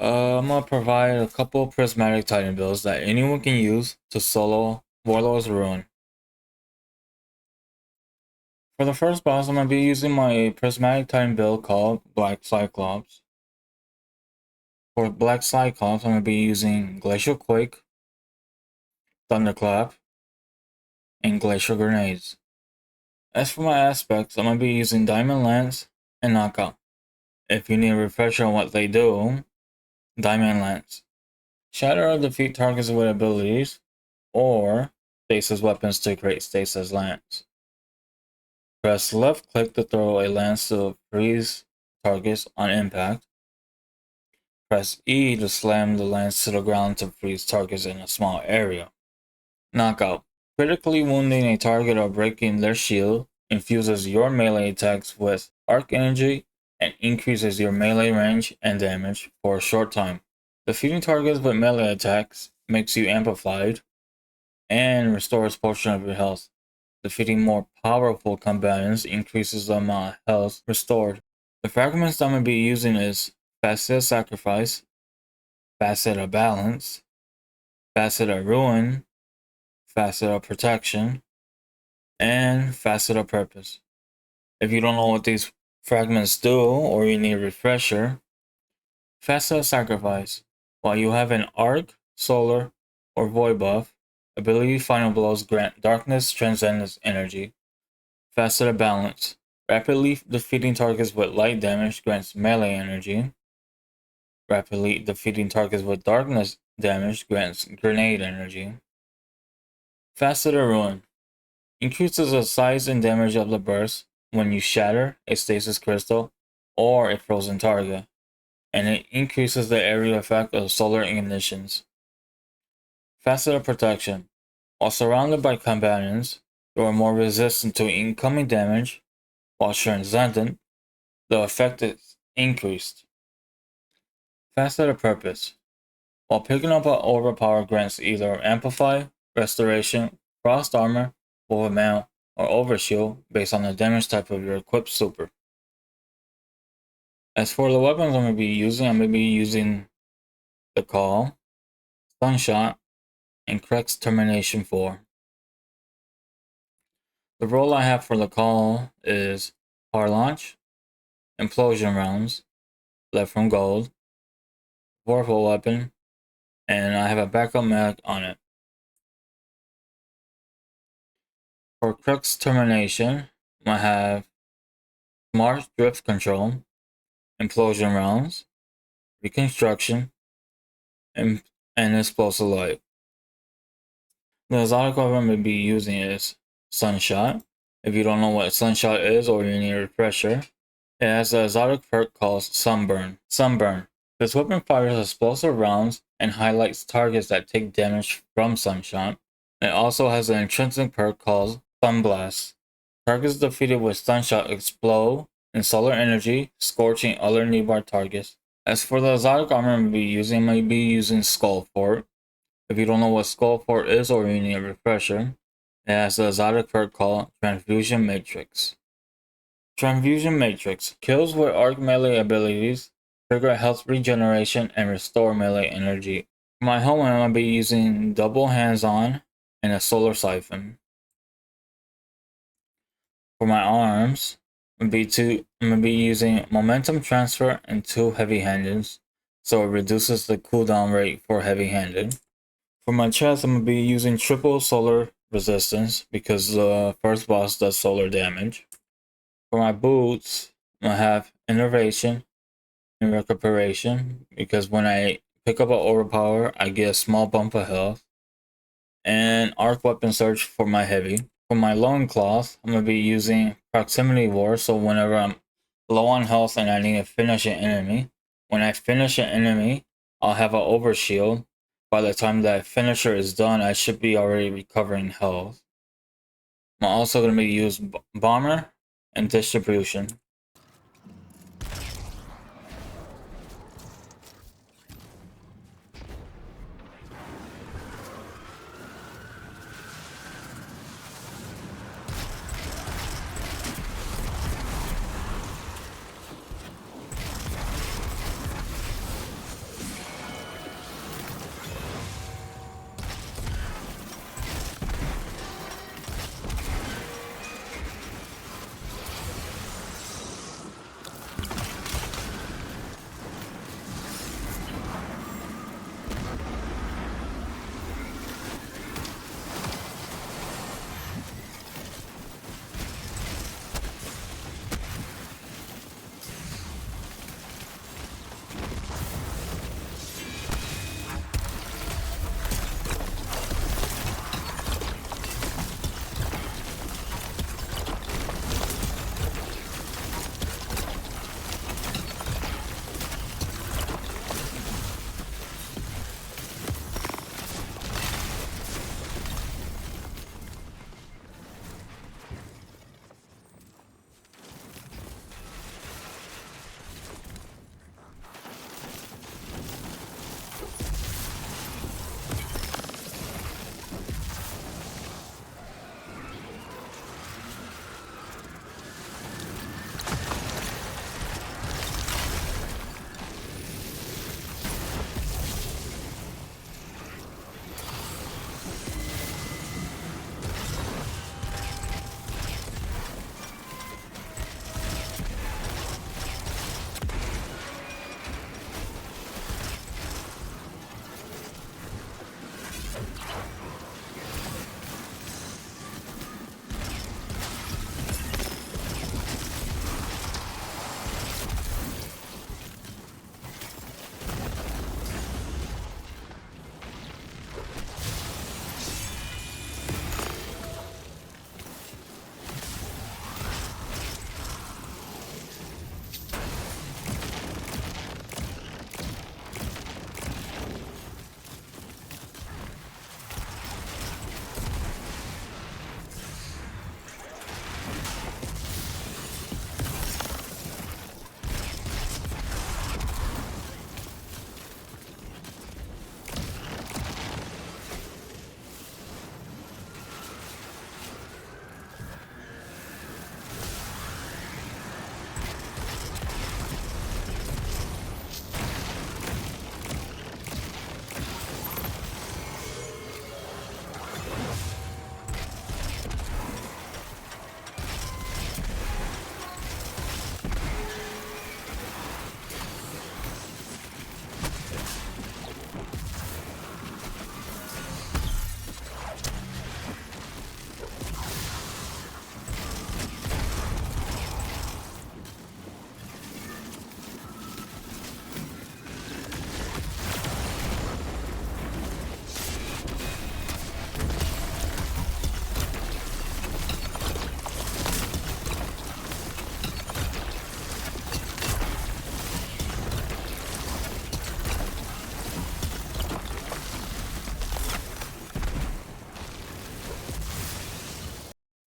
I'm gonna provide a couple Prismatic Titan builds that anyone can use to solo Warlord's Ruin. For the first boss, I'm gonna be using my Prismatic Titan build called Black Cyclops. For Black Cyclops, I'm gonna be using Glacial Quake, Thunderclap, and Glacial Grenades. As for my aspects, I'm gonna be using Diamond Lance and Knockout. If you need a refresher on what they do, Diamond Lance. Shatter or defeat targets with abilities, or stasis weapons to create stasis lance. Press left click to throw a lance to freeze targets on impact. Press E to slam the lance to the ground to freeze targets in a small area. Knockout. Critically wounding a target or breaking their shield infuses your melee attacks with arc energy and increases your melee range and damage for a short time. Defeating targets with melee attacks makes you amplified and restores a portion of your health. Defeating more powerful combatants increases the amount of health restored. The fragments I'm going to be using is Facet of Sacrifice, Facet of Balance, Facet of Ruin, Facet of Protection, and Facet of Purpose. If you don't know what these fragments do or you need a refresher, Facet of Sacrifice. While you have an Arc, Solar, or Void buff, ability Final Blows grant Darkness Transcendence energy. Facet of Balance. Rapidly defeating targets with light damage grants melee energy. Rapidly defeating targets with darkness damage grants grenade energy. Facet of Ruin. Increases the size and damage of the burst when you shatter a stasis crystal or a frozen target, and it increases the area effect of solar ignitions. Facet of Protection. While surrounded by combatants, you are more resistant to incoming damage. While transcendent, the effect is increased. Facet of Purpose. While picking up an overpower grants either Amplify, Restoration, Frost Armor, Full Amount, or Overshield based on the damage type of your equipped super. As for the weapons I'm going to be using the Call, Sunshot, and Krek's Termination 4. The role I have for the Call is Power Launch, Implosion Rounds, Left from Gold, Vorpal Weapon, and I have a backup mag on it. For Krek's Termination, I have Smart Drift Control, Implosion Rounds, Reconstruction, and Explosive Light. The exotic weapon I'm going to be using is Sunshot. If you don't know what Sunshot is or you need a refresher, it has an exotic perk called Sunburn. This weapon fires explosive rounds and highlights targets that take damage from Sunshot. It also has an intrinsic perk called Sunblast. Targets defeated with Sunshot explode in solar energy, scorching other nearby targets. As for the exotic armor I'm going to be using Skullfort. If you don't know what Skullfort is or you need a refresher, it has the exotic perk called Transfusion Matrix. Transfusion Matrix kills with arc melee abilities, trigger health regeneration, and restore melee energy. For my helmet, I'm going to be using double hands-on and a solar siphon. For my arms, I'm going to be using momentum transfer and 2 heavy-handeds, so it reduces the cooldown rate for heavy-handed. For my chest, I'm going to be using triple solar resistance because the first boss does solar damage. For my boots, I have innervation and recuperation because when I pick up an overpower, I get a small bump of health. And arc weapon surge for my heavy. For my loincloth, I'm going to be using proximity war, so whenever I'm low on health and I need to finish an enemy, when I finish an enemy, I'll have an overshield. By the time that finisher is done, I should be already recovering health. I'm also going to be using Bomber and Distribution.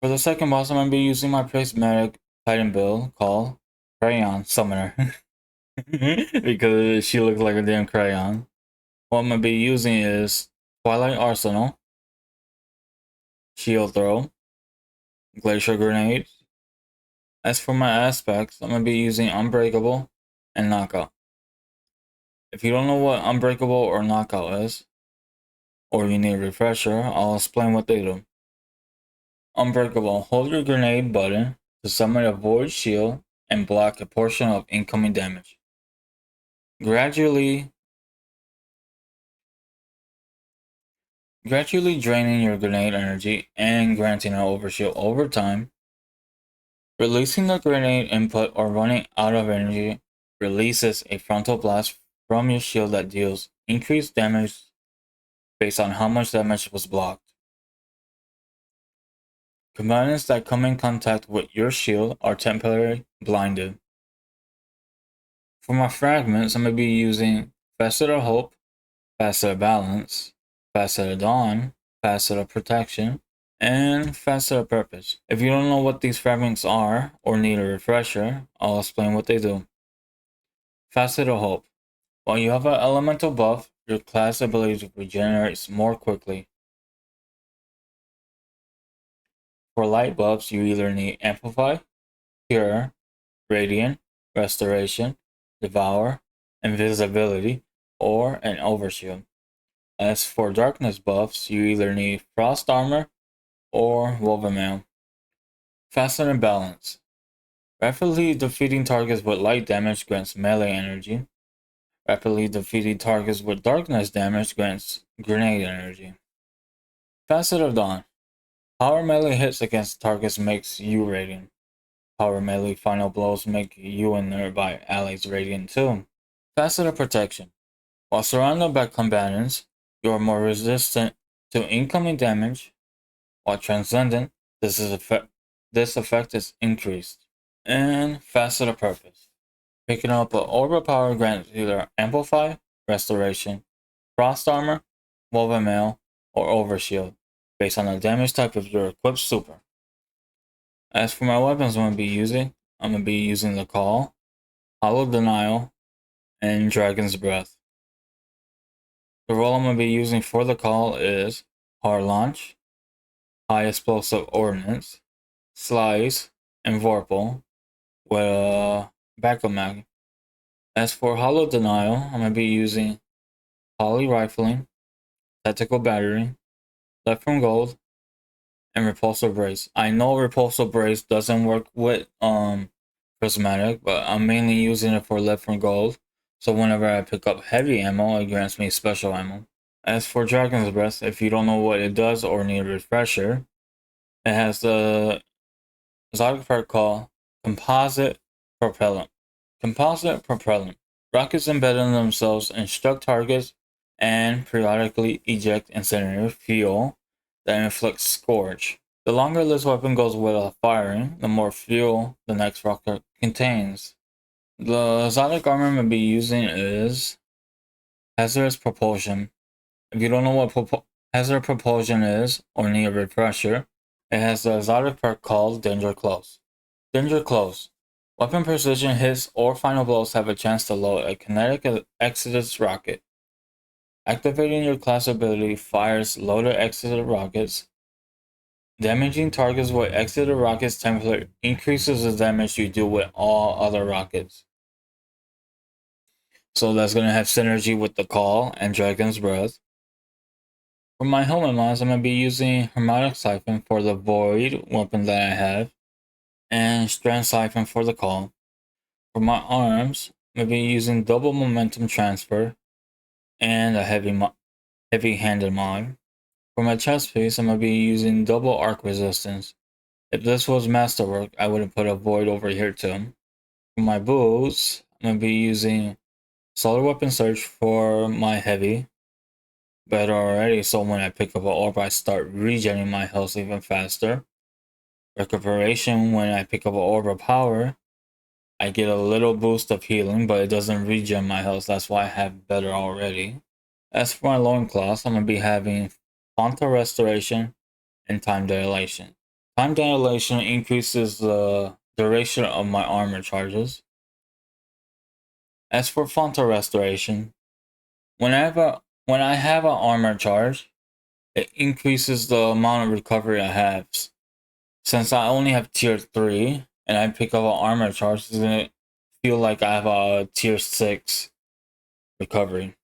For the second boss, I'm going to be using my Prismatic Titan build called Crayon Summoner. Because she looks like a damn crayon. What I'm going to be using is Twilight Arsenal, Shield Throw, Glacial Grenades. As for my aspects, I'm going to be using Unbreakable and Knockout. If you don't know what Unbreakable or Knockout is, or you need a refresher, I'll explain what they do. Unbreakable, hold your grenade button to summon a void shield and block a portion of incoming damage. Gradually draining your grenade energy and granting an overshield over time. Releasing the grenade input or running out of energy releases a frontal blast from your shield that deals increased damage based on how much damage was blocked. Combatants that come in contact with your shield are temporarily blinded. For my fragments, I'm going to be using Facet of Hope, Facet of Balance, Facet of Dawn, Facet of Protection, and Facet of Purpose. If you don't know what these fragments are or need a refresher, I'll explain what they do. Facet of Hope. While you have an elemental buff, your class ability regenerates more quickly. For light buffs, you either need Amplify, Cure, Radiant, Restoration, Devour, Invisibility, or an Overshield. As for darkness buffs, you either need Frost Armor or Woven Mail. Fasten and Balance. Rapidly defeating targets with light damage grants melee energy. Rapidly defeating targets with darkness damage grants grenade energy. Facet of Dawn. Power melee hits against targets makes you radiant. Power melee final blows make you and nearby allies radiant too. Facet of Protection. While surrounded by combatants, you are more resistant to incoming damage. While transcendent, this effect is increased. And Facet of Purpose. Picking up an orb of power grants either Amplify, Restoration, Frost Armor, Woven Mail, or Overshield, based on the damage type of your equipped super. As for my weapons I'm going to be using the Call, Hollow Denial, and Dragon's Breath. The role I'm going to be using for the Call is Hard Launch, High Explosive Ordnance, Slice, and Vorpal with a backup mag. As for Hollow Denial, I'm going to be using Poly Rifling, Tactical Battery, Left from Gold, and Repulsor Brace. I know Repulsor Brace doesn't work with Prismatic, but I'm mainly using it for Left from Gold, so whenever I pick up heavy ammo, it grants me special ammo. As for Dragon's Breath, if you don't know what it does or need a refresher, it has the exotic perk called Composite Propellant. Composite Propellant. Rockets embedded in themselves instruct targets and periodically eject incendiary fuel that inflicts scorch. The longer this weapon goes without firing, the more fuel the next rocket contains. The exotic armor I'm going to be using is Hazardous Propulsion. If you don't know what Hazard Propulsion is or need a refresher, it has the exotic perk called Danger Close. Danger Close. Weapon precision hits or final blows have a chance to load a kinetic Exodus rocket. Activating your class ability fires loaded Exodus rockets. Damaging targets with Exodus rockets temporarily increases the damage you do with all other rockets. So that's going to have synergy with the Call and Dragon's Breath. For my helmet mods, I'm going to be using Hermetic Siphon for the Void weapon that I have, and Strand Siphon for the Call. For my arms, I'm going to be using Double Momentum Transfer and a heavy-handed mod. For my chest piece, I'm going to be using Double Arc Resistance. If this was Masterwork, I would have put a Void over here too. For my boots, I'm going to be using Solar Weapon Search for my heavy. Better already, so when I pick up an orb, I start regenerating my health even faster. Recuperation, when I pick up an orb of power, I get a little boost of healing, but it doesn't regen my health, that's why I have better already. As for my loincloths, I'm going to be having Fonta Restoration and Time Dilation. Time dilation increases the duration of my armor charges. As for frontal restoration, when I have an armor charge, it increases the amount of recovery I have. Since I only have tier 3 and I pick up an armor charge, doesn't it feel like I have a tier 6 recovery?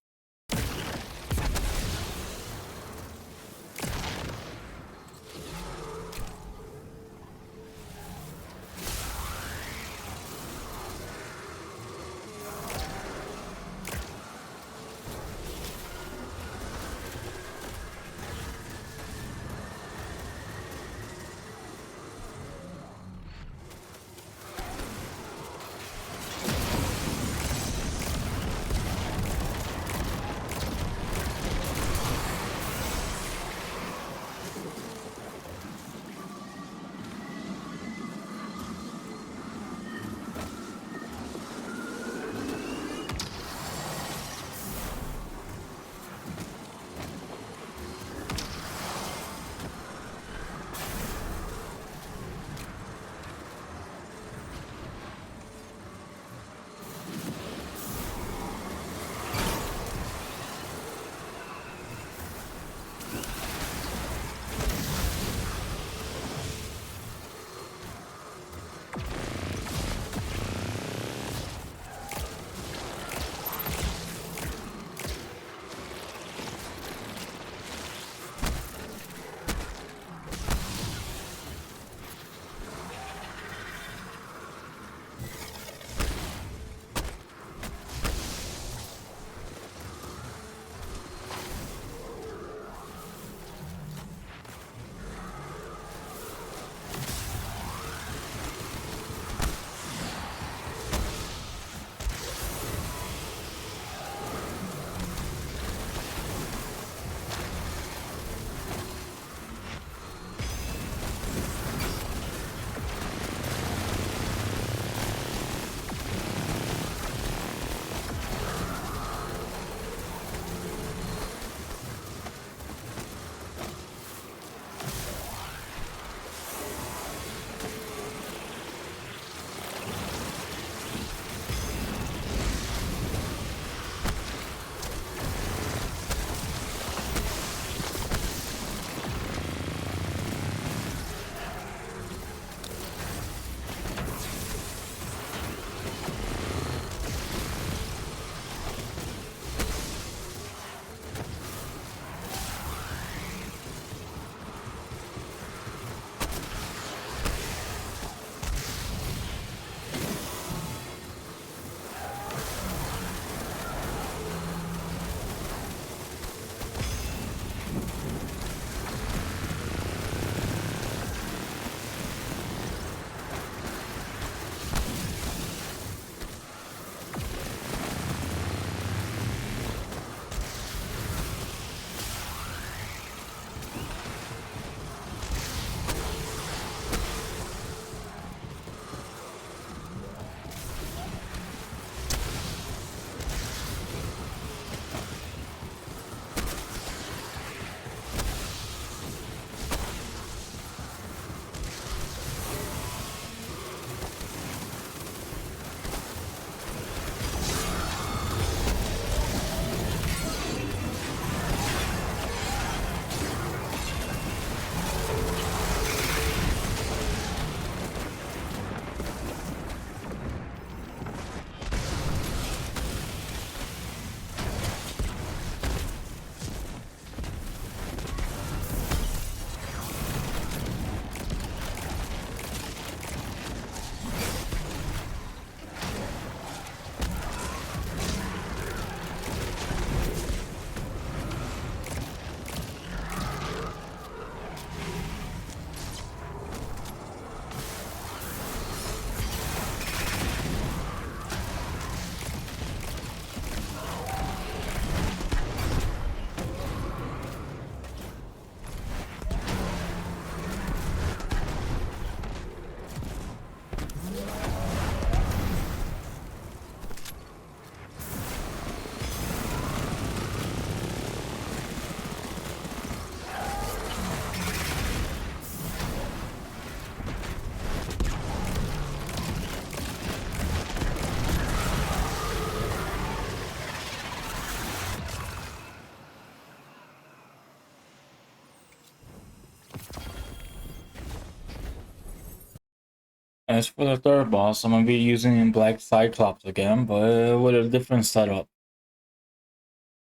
As for the third boss, I'm going to be using Black Cyclops again, but with a different setup.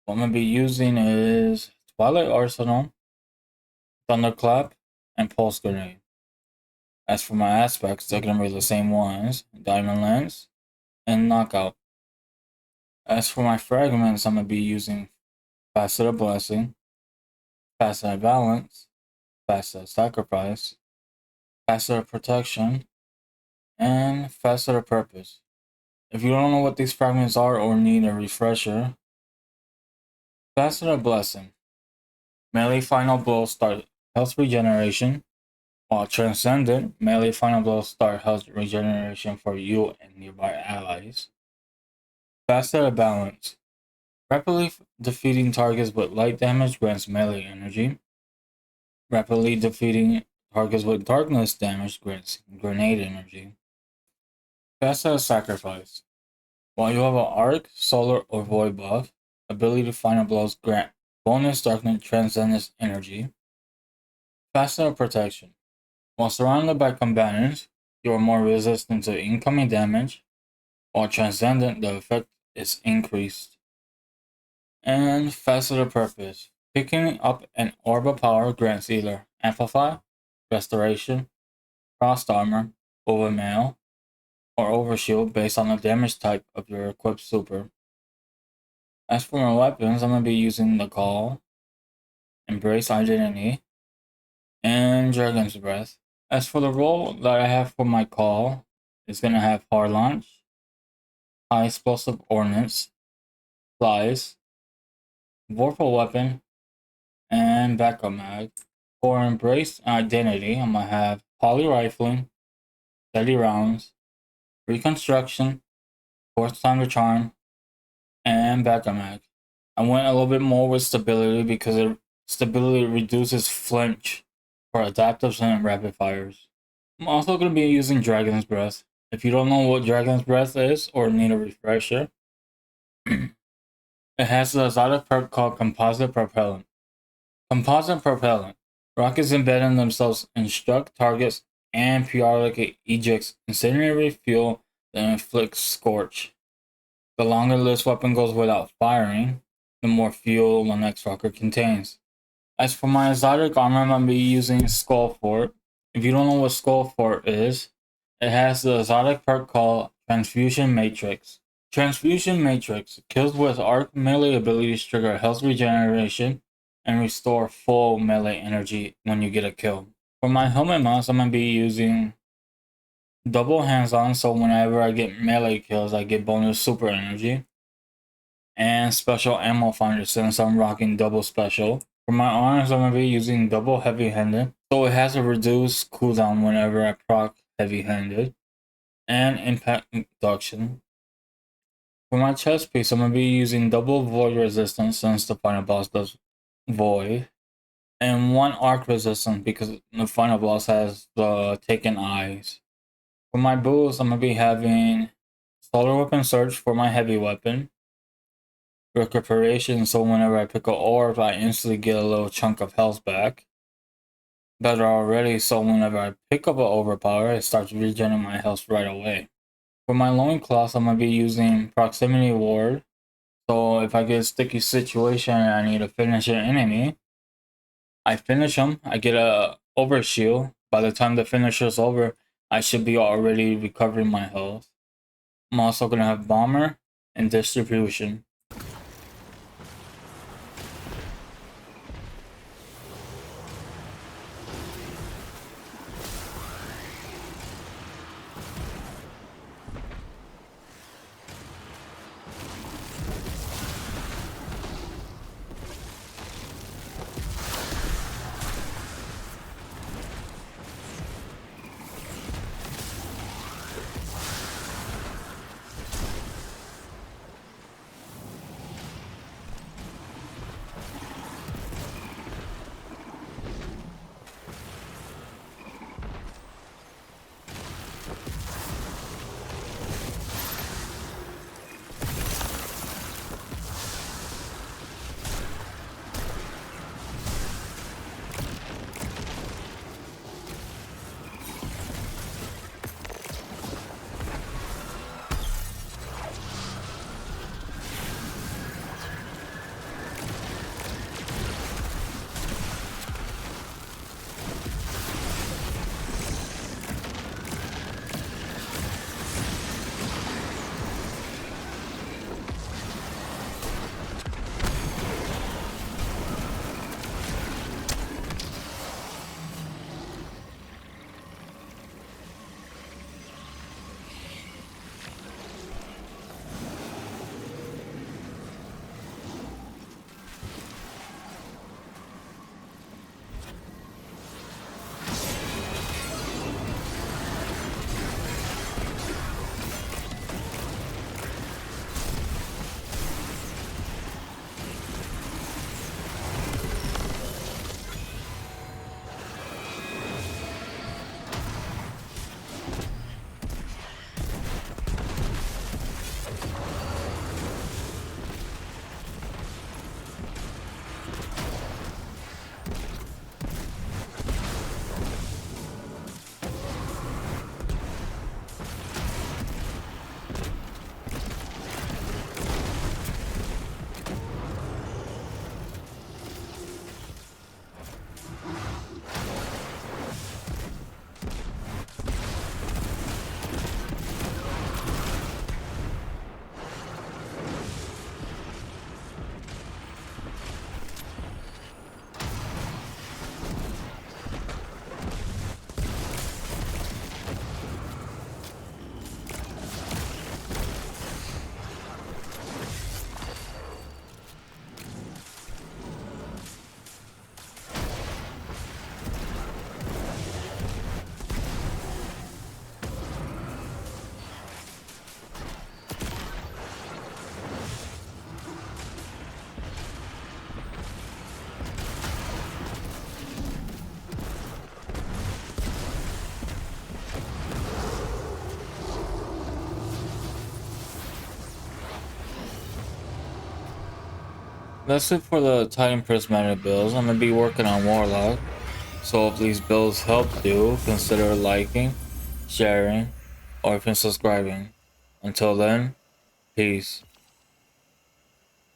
What I'm going to be using is Twilight Arsenal, Thunderclap, and Pulse Grenade. As for my aspects, they're going to be the same ones, Diamond Lance, and Knockout. As for my fragments, I'm going to be using Faceted Blessing, Faceted Balance, Faceted Sacrifice, Faceted Protection, and Faceted Purpose. If you don't know what these fragments are or need a refresher, Faceted Blessing. Melee Final Blow start health regeneration, while Transcendent, melee Final Blow start health regeneration for you and nearby allies. Faceted Balance. Rapidly defeating targets with light damage grants melee energy. Rapidly defeating targets with darkness damage grants grenade energy. Faceted Sacrifice. While you have an arc, solar, or void buff, ability to final blows grant bonus darkness transcendence energy. Faceted Protection. While surrounded by combatants, you are more resistant to incoming damage, while transcendent, the effect is increased. And Faceted Purpose. Picking up an orb of power grants either Amplify, Restoration, Frost Armor, Overmail, or Overshield based on the damage type of your equipped super. As for my weapons, I'm going to be using the Call, Embrace Identity, and Dragon's Breath. As for the role that I have for my Call, it's going to have Hard Launch, High Explosive Ordnance, Flies, Vorpal Weapon, and Backup Mag. For Embrace Identity, I'm going to have Poly Rifling, Steady Rounds, Reconstruction, Fourth Time to Charm, and Backup Mag. I went a little bit more with Stability because stability reduces flinch for adaptives and rapid fires. I'm also going to be using Dragon's Breath. If you don't know what Dragon's Breath is or need a refresher, it has the exotic perk called Composite Propellant. Composite Propellant. Rockets embedding themselves in struck targets and periodically ejects incendiary fuel that inflicts scorch. The longer this weapon goes without firing, the more fuel the next rocket contains. As for my exotic armor, I'm going to be using Skull Fort. If you don't know what Skull Fort is, it has the exotic perk called Transfusion Matrix. Transfusion Matrix. Kills with arc melee abilities trigger health regeneration and restore full melee energy when you get a kill. For my helmet mounts, I'm going to be using double hands-on, so whenever I get melee kills, I get bonus super energy. And special ammo finder since I'm rocking double special. For my arms, I'm going to be using double heavy-handed, so it has a reduced cooldown whenever I proc heavy-handed. And impact reduction. For my chest piece, I'm going to be using double void resistance since the final boss does void. And one arc resistance because the final boss has the taken eyes. For my boots, I'm going to be having solar weapon surge for my heavy weapon. Recuperation, so whenever I pick an orb, I instantly get a little chunk of health back. Better already, so whenever I pick up an overpower, it starts regenerating my health right away. For my loincloths, I'm going to be using Proximity Ward. So if I get a sticky situation and I need to finish an enemy, I finish them, I get a overshield. By the time the finisher's over, I should be already recovering my health. I'm also going to have Bomber and Distribution. that's it for the Titan Prismatic builds. I'm gonna be working on Warlord. So if these builds helped you, consider liking, sharing, or even subscribing. Until then, peace.